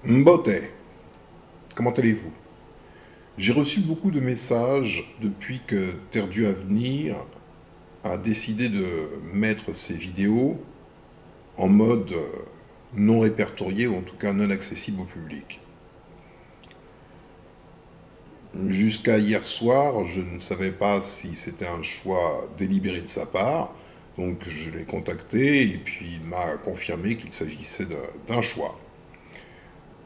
Mbote, comment allez-vous? J'ai reçu beaucoup de messages depuis que Terre Dieu Avenir a décidé de mettre ses vidéos en mode non répertorié ou en tout cas non accessible au public. Jusqu'à hier soir, je ne savais pas si c'était un choix délibéré de sa part, donc je l'ai contacté et puis il m'a confirmé qu'il s'agissait d'un choix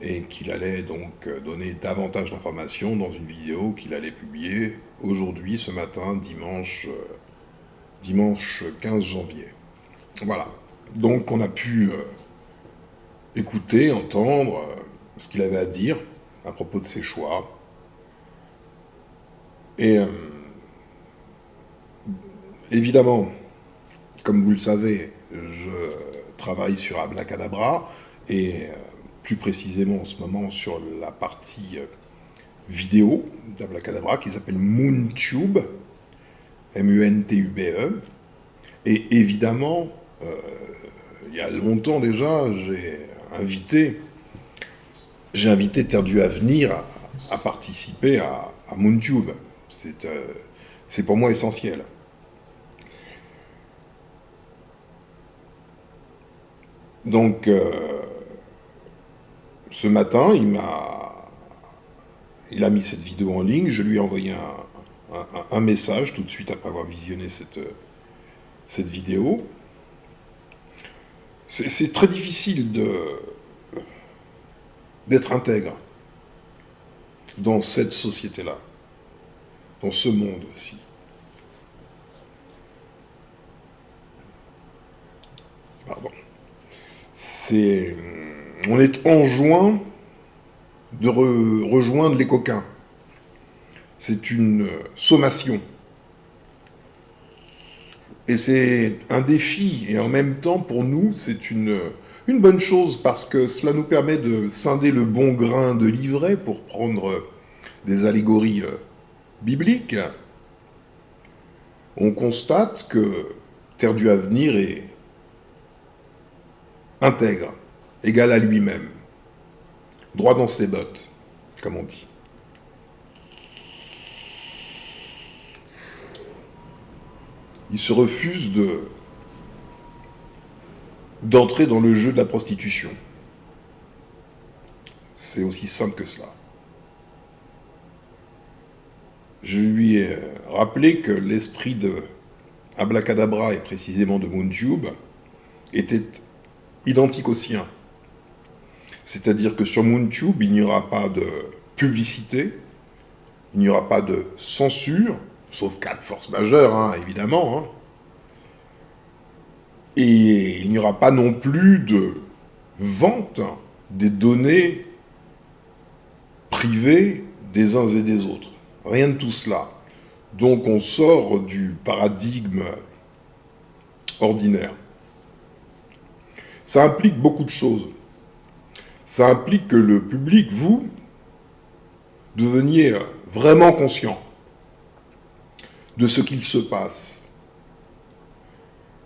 et qu'il allait donc donner davantage d'informations dans une vidéo qu'il allait publier aujourd'hui, ce matin, dimanche 15 janvier. Voilà. Donc on a pu écouter, entendre ce qu'il avait à dire à propos de ses choix. Et évidemment, comme vous le savez, je travaille sur Abracadabra et plus précisément en ce moment sur la partie vidéo d'Abracadabra qui s'appelle MoonTube, MUNTUBE. Et évidemment, il y a longtemps déjà, j'ai invité Terre Dieu Avenir à participer à MoonTube. C'est pour moi essentiel. Donc, ce matin, il a mis cette vidéo en ligne. Je lui ai envoyé un message tout de suite après avoir visionné cette vidéo. C'est très difficile d'être intègre dans cette société-là, dans ce monde-ci. Pardon. On est enjoint de rejoindre les coquins. C'est une sommation. Et c'est un défi, et en même temps, pour nous, c'est une bonne chose, parce que cela nous permet de scinder le bon grain de livret, pour prendre des allégories bibliques. On constate que Terre du Avenir est intègre, égal à lui-même, droit dans ses bottes, comme on dit. Il se refuse d'entrer dans le jeu de la prostitution. C'est aussi simple que cela. Je lui ai rappelé que l'esprit de Abracadabra et précisément de MoonTube était identique au sien. C'est-à-dire que sur MoonTube, il n'y aura pas de publicité, il n'y aura pas de censure, sauf cas de force majeure, hein, évidemment. Hein. Et il n'y aura pas non plus de vente des données privées des uns et des autres. Rien de tout cela. Donc on sort du paradigme ordinaire. Ça implique beaucoup de choses. Ça implique que le public, vous, deveniez vraiment conscient de ce qu'il se passe.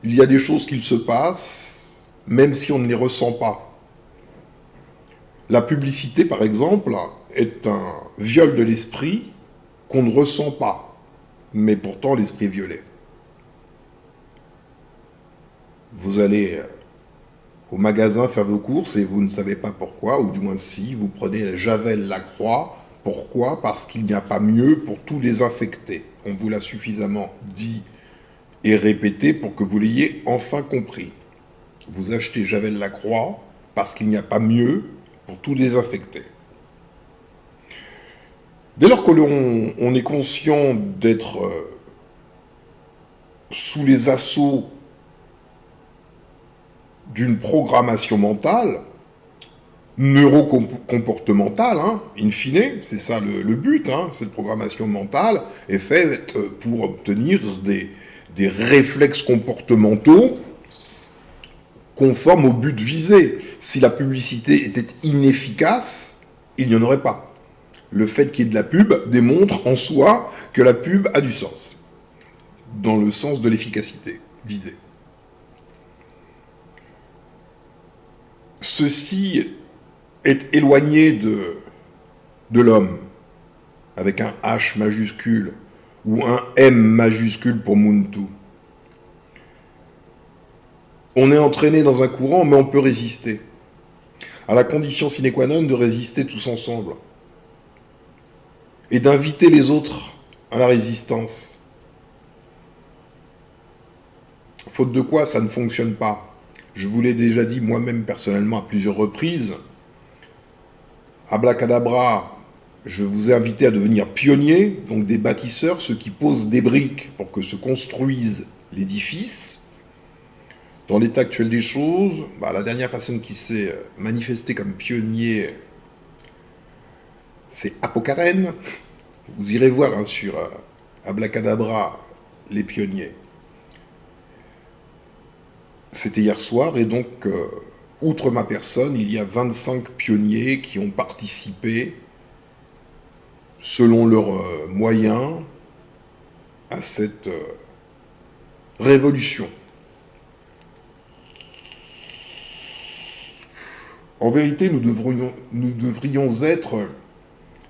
Il y a des choses qu'il se passe, même si on ne les ressent pas. La publicité, par exemple, est un viol de l'esprit qu'on ne ressent pas, mais pourtant l'esprit est violé. Vous allez au magasin faire vos courses et vous ne savez pas pourquoi, ou du moins si, vous prenez la Javel Lacroix. Pourquoi? Parce qu'il n'y a pas mieux pour tout désinfecter. On vous l'a suffisamment dit et répété pour que vous l'ayez enfin compris. Vous achetez Javel Lacroix parce qu'il n'y a pas mieux pour tout désinfecter. Dès lors que l'on est conscient d'être sous les assauts d'une programmation mentale, neurocomportementale, hein, in fine, c'est ça le but, hein, cette programmation mentale est faite pour obtenir des réflexes comportementaux conformes au but visé. Si la publicité était inefficace, il n'y en aurait pas. Le fait qu'il y ait de la pub démontre en soi que la pub a du sens, dans le sens de l'efficacité visée. Ceci est éloigné de l'homme, avec un H majuscule ou un M majuscule pour Muntu. On est entraîné dans un courant, mais on peut résister. À la condition sine qua non de résister tous ensemble. Et d'inviter les autres à la résistance. Faute de quoi, ça ne fonctionne pas. Je vous l'ai déjà dit moi-même personnellement à plusieurs reprises. Abracadabra, je vous ai invité à devenir pionniers, donc des bâtisseurs, ceux qui posent des briques pour que se construise l'édifice. Dans l'état actuel des choses, la dernière personne qui s'est manifestée comme pionnier, c'est Apocarène. Vous irez voir sur Abracadabra, les pionniers. C'était hier soir, et donc, outre ma personne, il y a 25 pionniers qui ont participé, selon leurs moyens, à cette révolution. En vérité, nous devrions être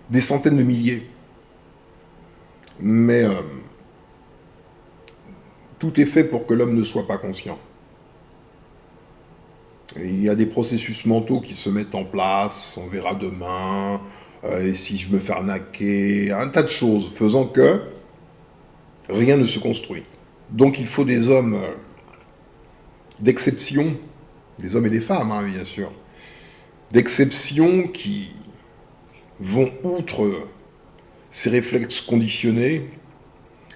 des centaines de milliers. Mais tout est fait pour que l'homme ne soit pas conscient. Et il y a des processus mentaux qui se mettent en place, on verra demain, et si je me fais arnaquer, un tas de choses, faisant que rien ne se construit. Donc il faut des hommes d'exception, des hommes et des femmes, bien sûr, d'exception qui vont outre ces réflexes conditionnés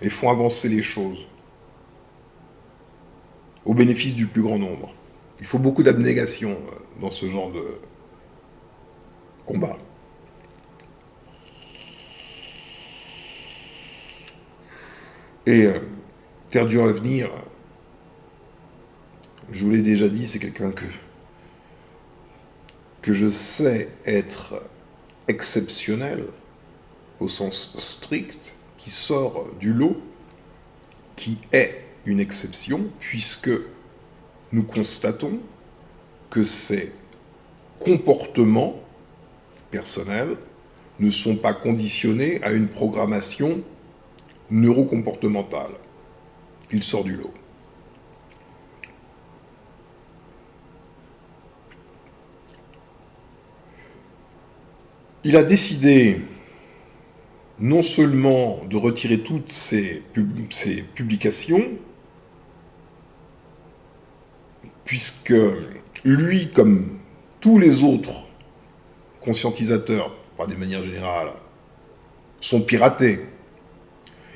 et font avancer les choses au bénéfice du plus grand nombre. Il faut beaucoup d'abnégation dans ce genre de combat. Et Terre dure à venir, je vous l'ai déjà dit, c'est quelqu'un que je sais être exceptionnel, au sens strict, qui sort du lot, qui est une exception, puisque nous constatons que ces comportements personnels ne sont pas conditionnés à une programmation neurocomportementale. Il sort du lot. Il a décidé non seulement de retirer toutes ces publications, puisque lui, comme tous les autres conscientisateurs, pas d'une manière générale, sont piratés.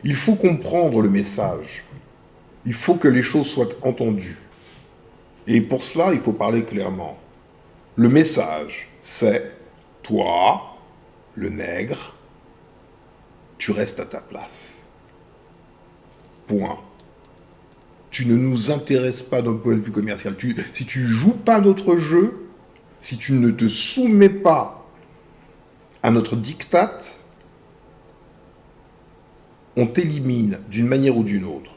Il faut comprendre le message. Il faut que les choses soient entendues. Et pour cela, il faut parler clairement. Le message, c'est toi, le nègre, tu restes à ta place. Point. Tu ne nous intéresses pas d'un point de vue commercial. Si tu joues pas notre jeu, si tu ne te soumets pas à notre diktat, on t'élimine d'une manière ou d'une autre.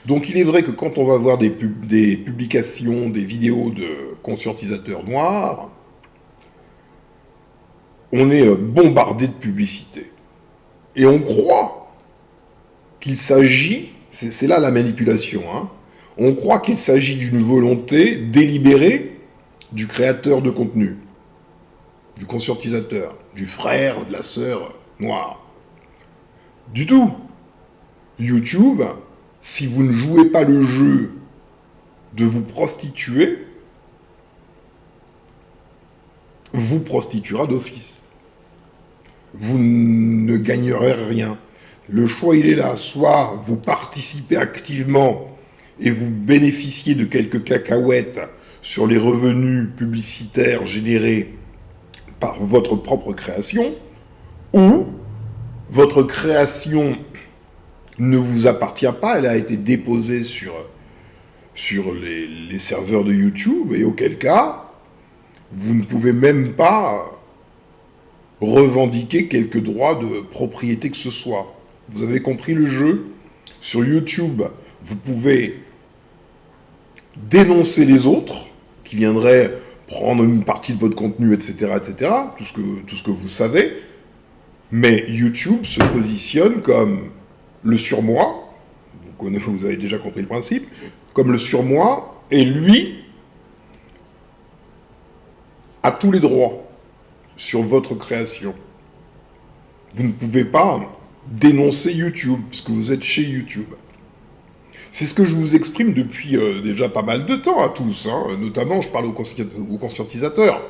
Donc il est vrai que quand on va voir des publications, des vidéos de conscientisateurs noirs, on est bombardé de publicité. Et on croit qu'il s'agit, c'est là la manipulation, on croit qu'il s'agit d'une volonté délibérée du créateur de contenu, du conscientisateur, du frère, de la sœur noire. Du tout. YouTube, si vous ne jouez pas le jeu de vous prostituer, vous prostituera d'office. Vous ne gagnerez rien. Le choix, il est là. Soit vous participez activement et vous bénéficiez de quelques cacahuètes sur les revenus publicitaires générés par votre propre création, ou votre création ne vous appartient pas, elle a été déposée sur les serveurs de YouTube, et auquel cas, vous ne pouvez même pas revendiquer quelques droits de propriété que ce soit. Vous avez compris le jeu? Sur YouTube, vous pouvez dénoncer les autres, qui viendraient prendre une partie de votre contenu, etc., tout ce que vous savez. Mais YouTube se positionne comme le surmoi, vous avez déjà compris le principe, comme le surmoi, et lui a tous les droits sur votre création. Vous ne pouvez pas dénoncer YouTube, puisque vous êtes chez YouTube. C'est ce que je vous exprime depuis déjà pas mal de temps à tous, hein. Notamment je parle aux conscientisateurs.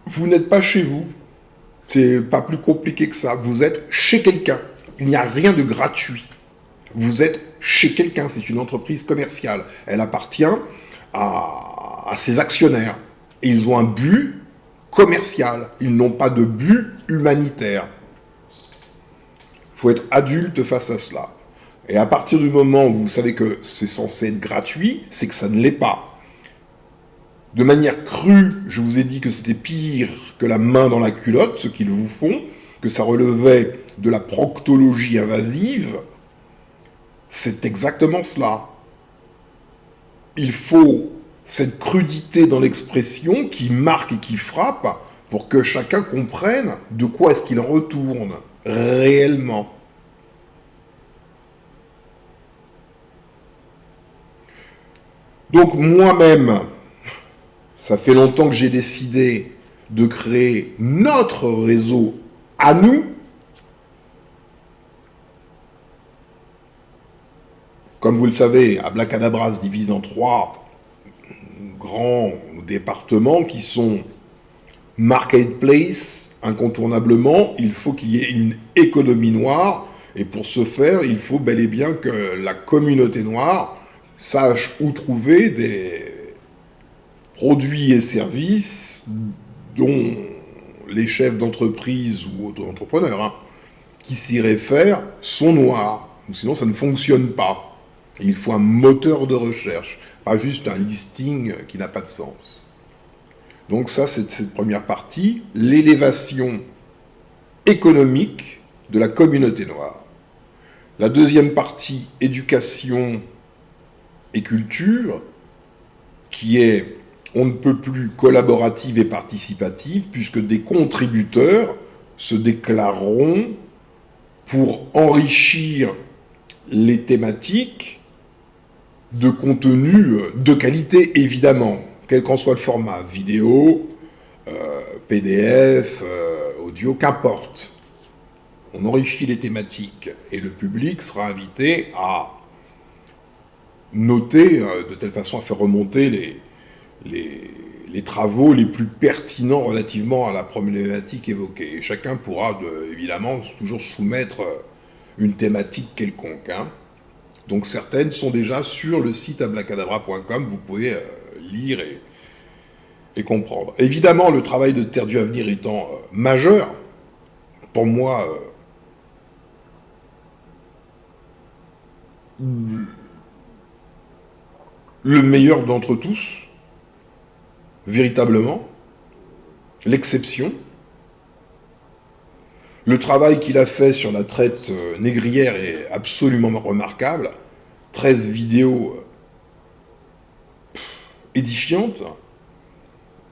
Vous n'êtes pas chez vous, c'est pas plus compliqué que ça, vous êtes chez quelqu'un, il n'y a rien de gratuit. Vous êtes chez quelqu'un, c'est une entreprise commerciale, elle appartient à ses actionnaires, et ils ont un but commercial, ils n'ont pas de but humanitaire. Il faut être adulte face à cela. Et à partir du moment où vous savez que c'est censé être gratuit, c'est que ça ne l'est pas. De manière crue, je vous ai dit que c'était pire que la main dans la culotte, ce qu'ils vous font, que ça relevait de la proctologie invasive. C'est exactement cela. Il faut cette crudité dans l'expression qui marque et qui frappe pour que chacun comprenne de quoi est-ce qu'il en retourne réellement. Donc moi-même, ça fait longtemps que j'ai décidé de créer notre réseau à nous. Comme vous le savez, Abracadabra se divise en 3 grands départements qui sont Marketplace, incontournablement, il faut qu'il y ait une économie noire, et pour ce faire, il faut bel et bien que la communauté noire sache où trouver des produits et services dont les chefs d'entreprise ou auto-entrepreneurs qui s'y réfèrent sont noirs. Sinon, ça ne fonctionne pas. Et il faut un moteur de recherche, pas juste un listing qui n'a pas de sens. Donc ça, c'est cette première partie, l'élévation économique de la communauté noire. La deuxième partie, éducation et culture, qui est on ne peut plus collaborative et participative, puisque des contributeurs se déclareront pour enrichir les thématiques de contenu de qualité, évidemment, quel qu'en soit le format, vidéo, PDF, audio, qu'importe. On enrichit les thématiques et le public sera invité à noter de telle façon à faire remonter les travaux les plus pertinents relativement à la problématique évoquée. Et chacun pourra, évidemment, toujours soumettre une thématique quelconque. Donc certaines sont déjà sur le site abracadabra.com, vous pouvez lire et comprendre. Évidemment, le travail de Terre du Avenir étant majeur, pour moi, le meilleur d'entre tous, véritablement, l'exception. Le travail qu'il a fait sur la traite négrière est absolument remarquable. 13 vidéos édifiantes.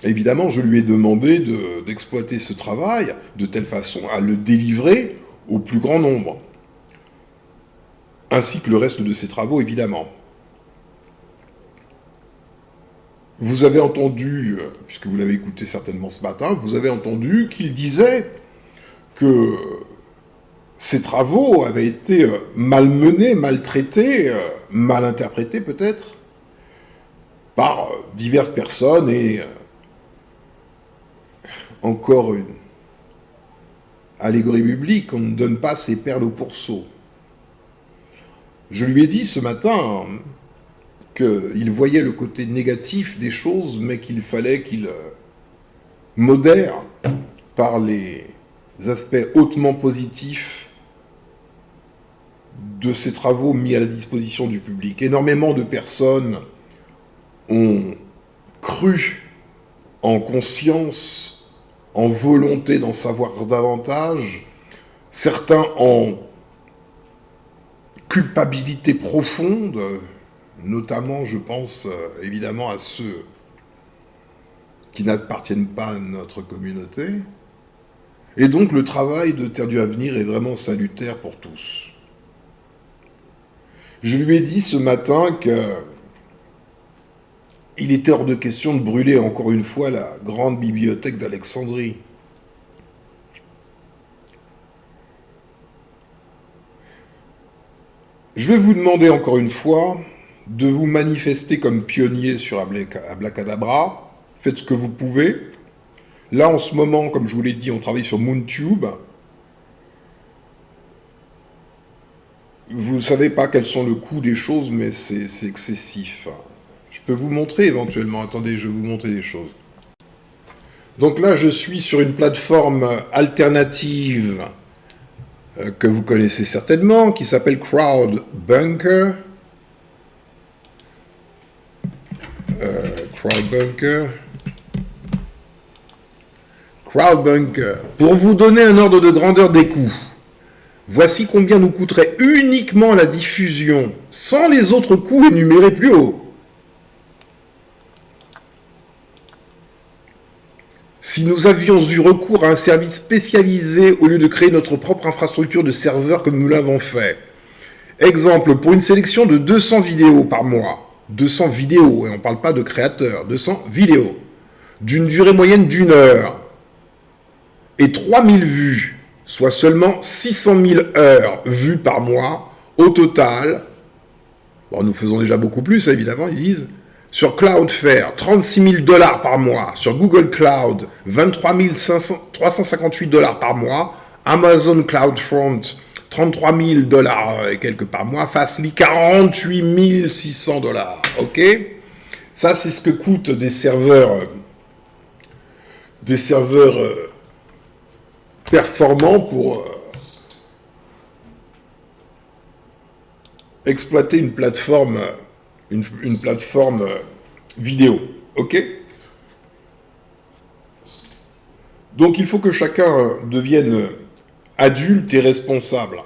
Évidemment, je lui ai demandé d'exploiter ce travail de telle façon à le délivrer au plus grand nombre. Ainsi que le reste de ses travaux, évidemment. Vous avez entendu, puisque vous l'avez écouté certainement ce matin, vous avez entendu qu'il disait que ces travaux avaient été malmenés, maltraités, mal interprétés peut-être, par diverses personnes et encore une allégorie biblique, on ne donne pas ses perles au pourceau. Je lui ai dit ce matin qu'il voyait le côté négatif des choses, mais qu'il fallait qu'il modère par les aspects hautement positifs de ces travaux mis à la disposition du public. Énormément de personnes ont cru en conscience, en volonté d'en savoir davantage, certains en culpabilité profonde, notamment, je pense, évidemment à ceux qui n'appartiennent pas à notre communauté. Et donc le travail de Terre du Avenir est vraiment salutaire pour tous. Je lui ai dit ce matin que il était hors de question de brûler encore une fois la grande bibliothèque d'Alexandrie. Je vais vous demander encore une fois de vous manifester comme pionnier sur Abracadabra. Faites ce que vous pouvez. Là, en ce moment, comme je vous l'ai dit, on travaille sur MoonTube. Vous ne savez pas quels sont le coût des choses, mais c'est excessif. Je peux vous montrer éventuellement. Attendez, je vais vous montrer des choses. Donc là, je suis sur une plateforme alternative que vous connaissez certainement, qui s'appelle CrowdBunker. CrowdBunker. Pour vous donner un ordre de grandeur des coûts, voici combien nous coûterait uniquement la diffusion, sans les autres coûts énumérés plus haut. Si nous avions eu recours à un service spécialisé au lieu de créer notre propre infrastructure de serveurs comme nous l'avons fait. Exemple, pour une sélection de 200 vidéos par mois, 200 vidéos, et on ne parle pas de créateurs, 200 vidéos, d'une durée moyenne d'1 heure, et 3000 vues, soit seulement 600 000 heures vues par mois, au total, bon, nous faisons déjà beaucoup plus, évidemment, ils disent, sur Cloudflare, 36 000 $ par mois, sur Google Cloud, 23 358 $ par mois, Amazon CloudFront, 33 000 $ et quelques par mois, Fastly, 48 600 $, ok? Ça, c'est ce que coûtent des serveurs performants pour exploiter une plateforme vidéo, ok? Donc il faut que chacun devienne adulte et responsable.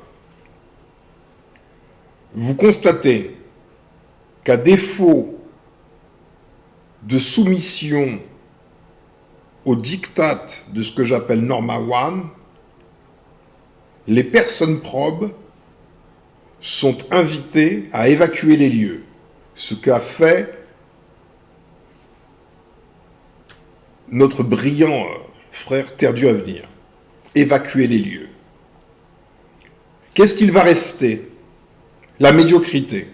Vous constatez qu'à défaut de soumission au diktat de ce que j'appelle Norma One, les personnes probes sont invitées à évacuer les lieux. Ce qu'a fait notre brillant frère Terre du Avenir. Évacuer les lieux. Qu'est-ce qu'il va rester? La médiocrité.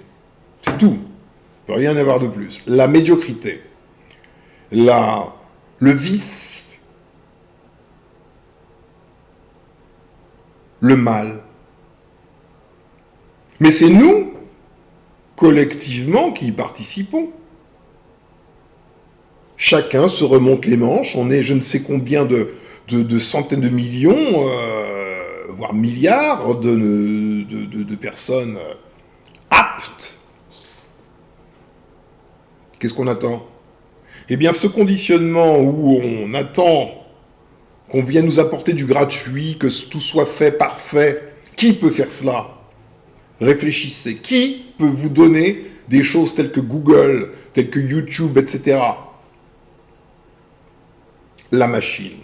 C'est tout. Il ne peut rien y avoir de plus. La médiocrité. Le vice. Le mal. Mais c'est nous, collectivement, qui y participons. Chacun se remonte les manches. On est je ne sais combien de centaines de millions, voire milliards de personnes aptes. Qu'est-ce qu'on attend? Eh bien, ce conditionnement où on attend qu'on vienne nous apporter du gratuit, que tout soit fait, parfait, qui peut faire cela? Réfléchissez. Qui peut vous donner des choses telles que Google, telles que YouTube, etc. La machine.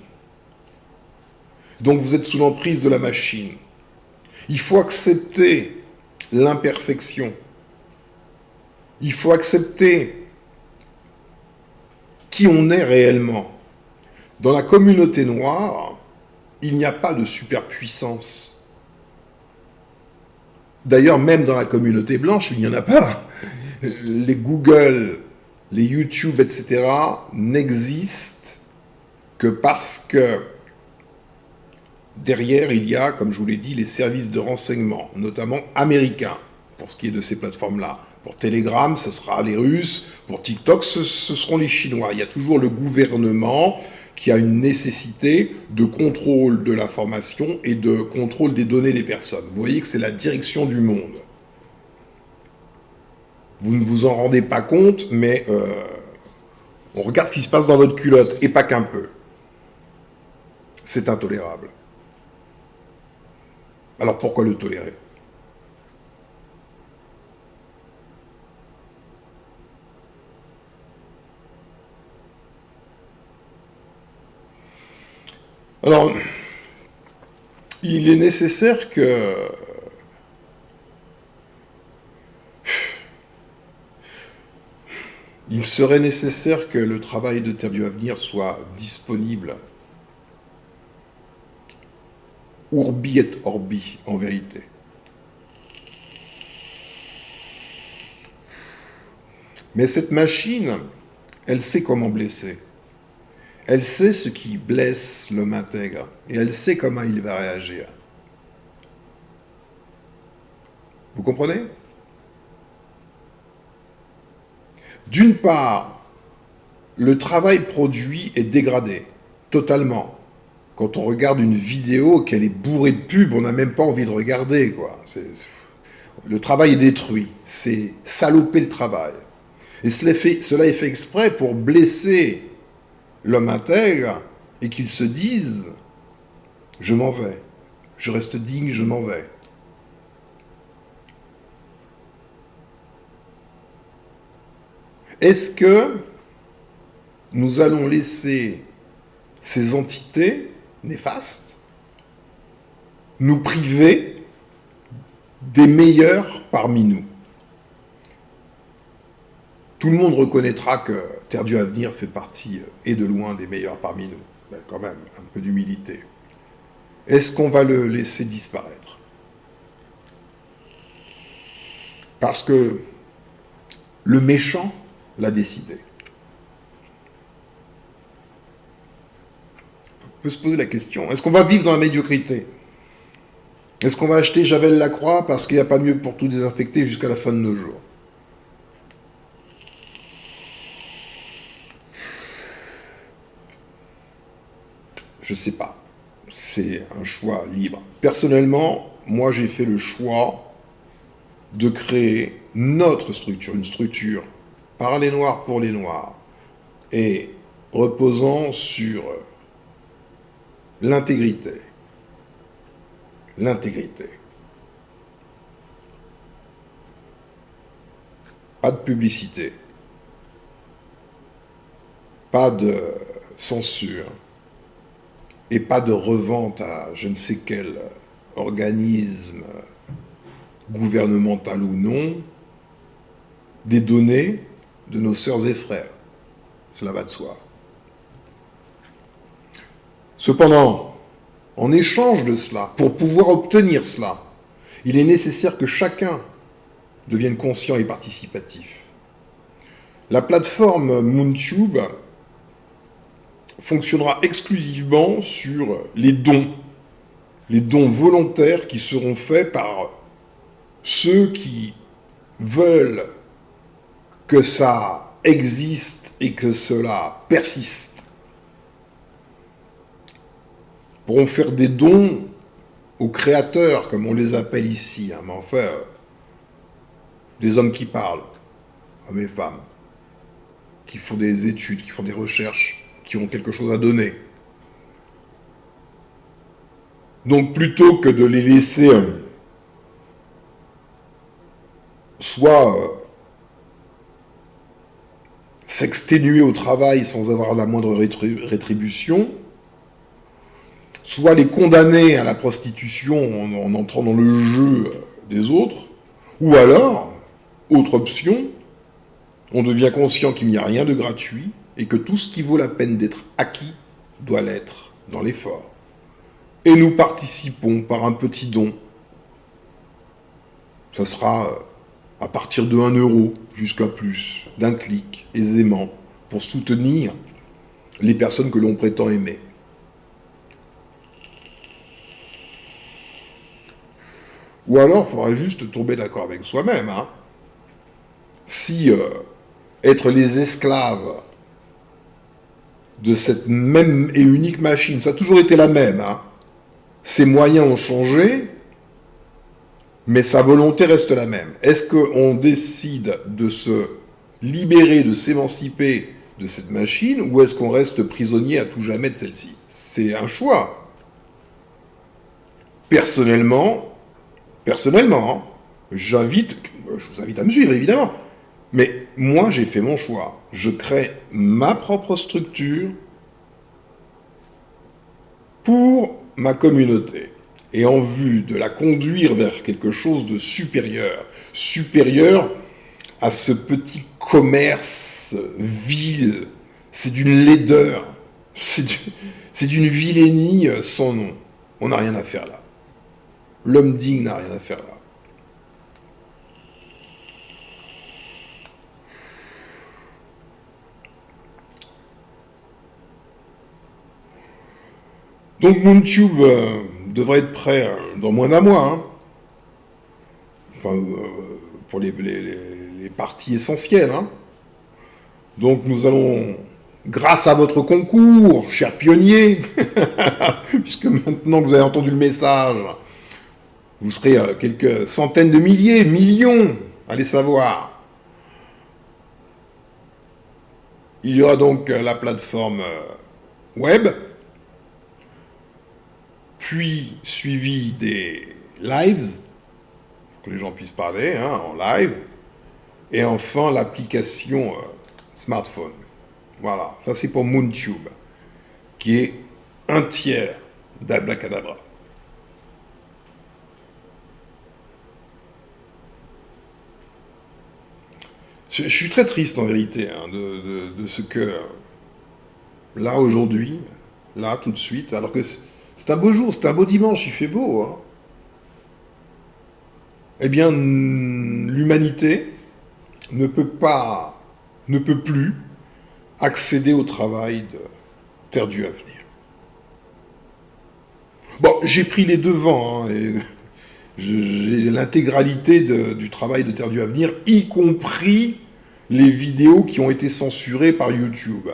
Donc vous êtes sous l'emprise de la machine. Il faut accepter l'imperfection. Il faut accepter qui on est réellement. Dans la communauté noire, il n'y a pas de superpuissance. D'ailleurs, même dans la communauté blanche, il n'y en a pas. Les Google, les YouTube, etc. n'existent que parce que derrière, il y a, comme je vous l'ai dit, les services de renseignement, notamment américains, pour ce qui est de ces plateformes-là. Pour Telegram, ce sera les Russes. Pour TikTok, ce seront les Chinois. Il y a toujours le gouvernement qui a une nécessité de contrôle de l'information et de contrôle des données des personnes. Vous voyez que c'est la direction du monde. Vous ne vous en rendez pas compte, mais on regarde ce qui se passe dans votre culotte, et pas qu'un peu. C'est intolérable. Alors pourquoi le tolérer? Alors, il est nécessaire que... Il serait nécessaire que le travail de Terre du Avenir soit disponible urbi et orbi, en vérité. Mais cette machine, elle sait comment blesser. Elle sait ce qui blesse l'homme intègre. Et elle sait comment il va réagir. Vous comprenez? D'une part, le travail produit est dégradé, totalement. Quand on regarde une vidéo, qu'elle est bourrée de pubs, on n'a même pas envie de regarder, quoi. Le travail est détruit. C'est saloper le travail. Et cela est fait exprès pour blesser l'homme intègre et qu'il se dise « je m'en vais, je reste digne, je m'en vais ». Est-ce que nous allons laisser ces entités néfastes nous priver des meilleurs parmi nous? Tout le monde reconnaîtra que Terre du Avenir fait partie, et de loin, des meilleurs parmi nous. Ben, quand même, un peu d'humilité. Est-ce qu'on va le laisser disparaître? Parce que le méchant l'a décidé. On peut se poser la question, est-ce qu'on va vivre dans la médiocrité? Est-ce qu'on va acheter Javel Lacroix parce qu'il n'y a pas mieux pour tout désinfecter jusqu'à la fin de nos jours? Je ne sais pas. C'est un choix libre. Personnellement, moi j'ai fait le choix de créer notre structure, une structure par les Noirs pour les Noirs, et reposant sur l'intégrité. L'intégrité. Pas de publicité. Pas de censure. Et pas de revente à je ne sais quel organisme gouvernemental ou non des données de nos sœurs et frères. Cela va de soi. Cependant, en échange de cela, pour pouvoir obtenir cela, il est nécessaire que chacun devienne conscient et participatif. La plateforme MoonTube fonctionnera exclusivement sur les dons volontaires qui seront faits par ceux qui veulent que ça existe et que cela persiste. Pourront faire des dons aux créateurs, comme on les appelle ici, mais enfin, des hommes qui parlent, hommes et femmes, qui font des études, qui font des recherches, qui ont quelque chose à donner. Donc plutôt que de les laisser soit s'exténuer au travail sans avoir la moindre rétribution, soit les condamner à la prostitution en entrant dans le jeu des autres, ou alors, autre option, on devient conscient qu'il n'y a rien de gratuit et que tout ce qui vaut la peine d'être acquis doit l'être dans l'effort. Et nous participons par un petit don. Ça sera à partir de 1 euro jusqu'à plus, d'un clic, aisément, pour soutenir les personnes que l'on prétend aimer. Ou alors, il faudrait juste tomber d'accord avec soi-même. Hein. Si être les esclaves de cette même et unique machine, ça a toujours été la même, hein. Ses moyens ont changé, mais sa volonté reste la même. Est-ce qu'on décide de se libérer, de s'émanciper de cette machine, ou est-ce qu'on reste prisonnier à tout jamais de celle-ci? C'est un choix. Personnellement, je vous invite à me suivre, évidemment, mais moi, j'ai fait mon choix. Je crée ma propre structure pour ma communauté et en vue de la conduire vers quelque chose de supérieur, supérieur à ce petit commerce vil, c'est d'une laideur, c'est d'une vilainie sans nom. On n'a rien à faire là. L'homme digne n'a rien à faire là. Donc MoonTube devrait être prêt dans moins d'un mois. Hein. Enfin, pour les parties essentielles. Hein. Donc nous allons, grâce à votre concours, chers pionniers, puisque maintenant que vous avez entendu le message, vous serez quelques centaines de milliers, millions, allez savoir. Il y aura donc la plateforme web, puis suivi des lives, que les gens puissent parler hein, en live, et enfin l'application smartphone. Voilà, ça c'est pour MoonTube, qui est un tiers d'Abracadabra. Je suis très triste en vérité hein, de ce que, là aujourd'hui, là tout de suite, alors que c'est un beau jour, c'est un beau dimanche, il fait beau, hein. Eh bien, l'humanité ne peut plus accéder au travail de Terre du Avenir. Bon, j'ai pris les devants, hein, et j'ai l'intégralité du travail de Terre du Avenir, y compris les vidéos qui ont été censurées par YouTube.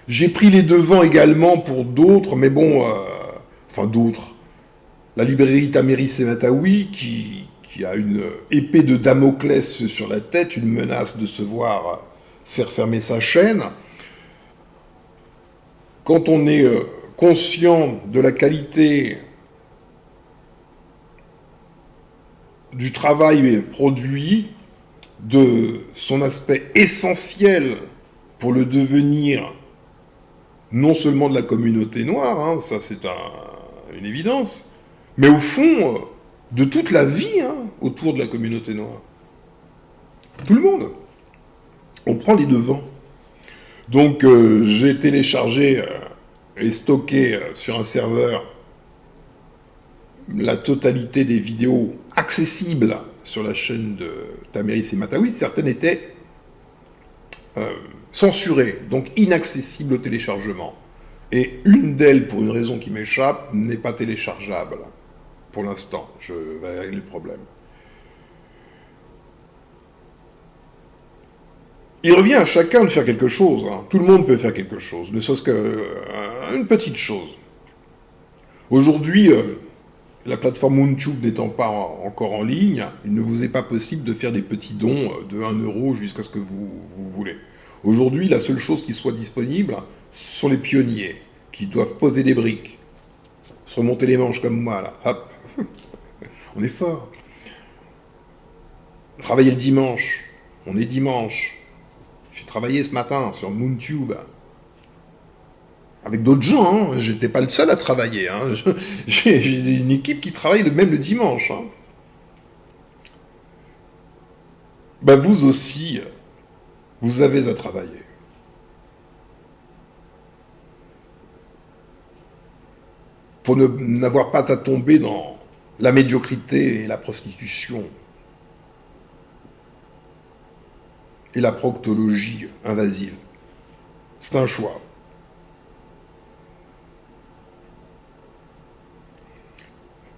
J'ai pris les devants également pour d'autres, mais bon, enfin d'autres. La librairie Taméry Semataoui, qui a une épée de Damoclès sur la tête, une menace de se voir faire fermer sa chaîne. Quand on est conscient de la qualité du travail produit, de son aspect essentiel pour le devenir non seulement de la communauté noire, hein, ça c'est une évidence, mais au fond de toute la vie hein, autour de la communauté noire. Tout le monde. On prend les devants. Donc j'ai téléchargé et stocké sur un serveur la totalité des vidéos accessibles sur la chaîne de Taméry Semataoui. Certaines étaient censurées, donc inaccessibles au téléchargement. Et une d'elles, pour une raison qui m'échappe, n'est pas téléchargeable. Pour l'instant, je vais régler le problème. Il revient à chacun de faire quelque chose. Hein. Tout le monde peut faire quelque chose, ne serait-ce qu'une petite chose. Aujourd'hui, la plateforme MoonTube n'étant pas encore en ligne, il ne vous est pas possible de faire des petits dons de 1 euro jusqu'à ce que vous voulez. Aujourd'hui, la seule chose qui soit disponible, ce sont les pionniers, qui doivent poser des briques, se remonter les manches comme moi, là, hop. On est fort. Travailler le dimanche, on est dimanche. J'ai travaillé ce matin sur MoonTube. Avec d'autres gens, hein. J'étais pas le seul à travailler. Hein. J'ai une équipe qui travaille même le dimanche. Hein. Ben vous aussi, vous avez à travailler. Pour n'avoir pas à tomber dans la médiocrité et la prostitution. Et la proctologie invasive. C'est un choix.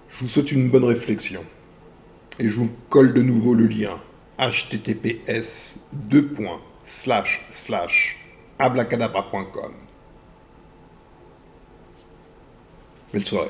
Je vous souhaite une bonne réflexion. Et je vous colle de nouveau le lien https://abracadabra.com. Belle soirée.